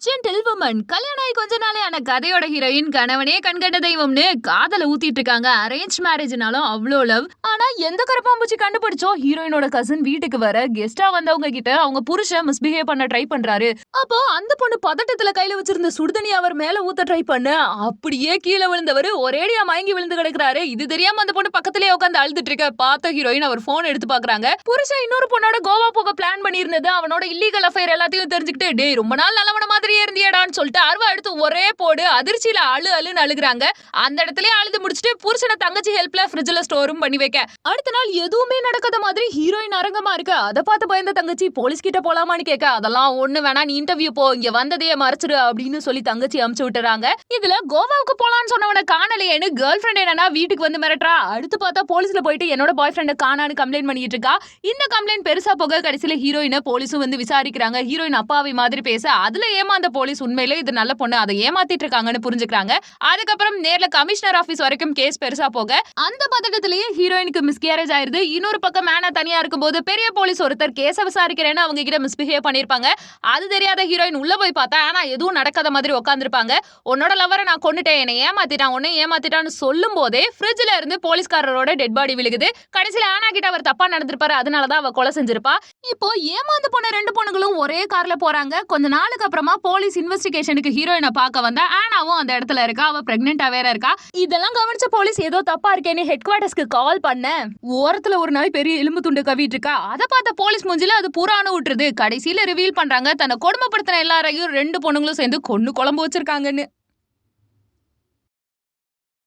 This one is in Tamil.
ஜென்டில் வுமன் கல்யாணம் ஆகி கொஞ்ச நாளே ஆன கதையோட ஹீரோயின் கணவனே கண்கண்ட தெய்வம்னு காதல ஊத்திட்டு இருக்காங்க. அரேஞ்ச் மேரேஜ்னாலும் அவ்வளோ லவ். ஆனா எந்த கரப்பாம்பூச்சி கண்டுபிடிச்சோ ஹீரோயினோட கசின் வீட்டுக்கு வர கெஸ்டா வந்தவங்க கிட்ட அவங்க புருஷன் மிஸ்பிஹேவ் பண்ண ட்ரை பண்றாரு. அப்போ அந்த பொண்ணு பதட்டத்துல கையில வச்சிருந்த சுடுதண்ணி அவர் மேல ஊத்த ட்ரை பண்ண அப்படியே கீழே விழுந்தவர் ஒரேடியா மயங்கி விழுந்து கிடக்குறாரு. இது தெரியாம அந்த பொண்ணு பக்கத்திலேயே உட்காந்து அழுதுட்டு இருக்க பார்த்த ஹீரோயின் அவர் போன் எடுத்து பாக்குறாங்க. புருஷன் இன்னொரு பொண்ணோட கோவா போக பிளான் பண்ணியிருந்தது. அவனோட இல்லீகல் அஃபேர் எல்லாத்தையும் தெரிஞ்சுக்கிட்டு டே ரொம்ப நாள் நல்லவன மாதிரியே இருந்தியடான்னு சொல்லிட்டு அருவா எடுத்து ஒரே போடு அதிர்ச்சியில அழுன்னு அழுகுறாங்க. அந்த இடத்துலயே அழுது முடிச்சுட்டு புருஷனை தங்கச்சி ஹெல்ப்ல ஃப்ரிட்ஜ்ல ஸ்டோரும் பண்ணி வைக்க அடுத்த நாள் எதுவுமே நடக்காத மாதிரி ஹீரோயின் அரங்கமா இருக்கு. அதை பார்த்து பயந்த தங்கச்சி போலீஸ் கிட்ட போலாமான்னு கேட்க அதெல்லாம் ஒண்ணு வேணா நீ இன்டர்வியூ போ இங்க வந்ததையே மறைச்சிரு அப்படின்னு சொல்லி தங்கச்சி அமுச்சு விட்டுறாங்க. இதுல கோவாவுக்கு போலான்னு சொன்னவன காணலையேன்னு கேர்ள் ஃபிரெண்ட் என்னன்னா வீட்டுக்கு வந்து மிரட்டுறா. அடுத்து பார்த்தா போலீஸ்ல போயிட்டு என்னோட பாய் ஃப்ரெண்ட காணான்னு கம்ப்ளைண்ட் பண்ணிட்டு இருக்கா. இந்த கம்ப்ளைண்ட் பெருசா போக கடைசியில ஹீரோயினை போலீஸும் வந்து விசாரிக்கிறாங்க. ஹீரோயின் அப்பாவி மாதிரி பேச அதுல ஏமாந்த போலீஸ் உண்மையிலே இது நல்ல பொண்ணு அதை ஏமாத்திட்டு இருக்காங்கன்னு புரிஞ்சுக்கிறாங்க. அதுக்கப்புறம் நேர்ல கமிஷனர் ஆபீஸ் வரைக்கும் கேஸ் பெருசா போக அந்த பதட்டத்திலேயே ஹீரோயினுக்கு மிஸ்கேரேஜ் ஆயிருது. இன்னொரு பக்கம் மேனா தனியா இருக்கும்போது பெரிய போலீஸ் ஒருத்தர் கேஸ விசாரிக்கிறேன்னு அவங்க கிட்ட மிஸ்பிஹேவ் பண்ணிருப்பாங்க. அது தெரியாத ஹீரோயின் உள்ள போய் பார்த்தா ஆனா எதுவும் நடக்காத மாதிரி உட்காந்துருப்பாங்க. உன்னோட லவரை நான் கொண்டுட்டேன் என்னை ஏமாத்திட்டான் உன்னை ஏமாத்திட்டான்னு சொல்லும் போதே ஃப்ரிட்ஜ்ல இருந்து போலீஸ்காரரோட டெட் பாடி விழுகுது. கடைசியில ஆனா கிட்ட அவர் தப்பா நடந்திருப்பாரு அதனாலதான் அவ கொலை செஞ்சிருப்பா. இப்போ ஏமாந்து போன ரெண்டு பொண்ணுங்களும் ஒரே கார்ல போறாங்க. கொஞ்ச நாளுக்கு அப்புறமா போலீஸ் இன்வெஸ்டிகேஷனுக்கு ஹீரோயினை பார்க்க வந்தா ஆனாவும் அந்த இடத்துல இருக்கா. அவ பிரெக்னெண்டா வேற இருக்கா. இதெல்லாம் கவனிச்ச போலீஸ் ஏதோ தப்பா இருக்கேன்னு ஹெட் குவார்டர்ஸ்க்கு கால் பண்ண ஓரத்துல ஒரு நாய் பெரிய எலும்பு துண்டு கவிட்டு இருக்கா. அதை பார்த்த போலீஸ் மூஞ்சில அது புறான்னு விட்டுருது. கடைசியில ரிவீல் பண்றாங்க தன்னை கொடுமைப்படுத்தின எல்லாரையும் ரெண்டு பொண்ணுங்களும் சேர்ந்து கொன்னு குழம்பு வச்சிருக்காங்கன்னு.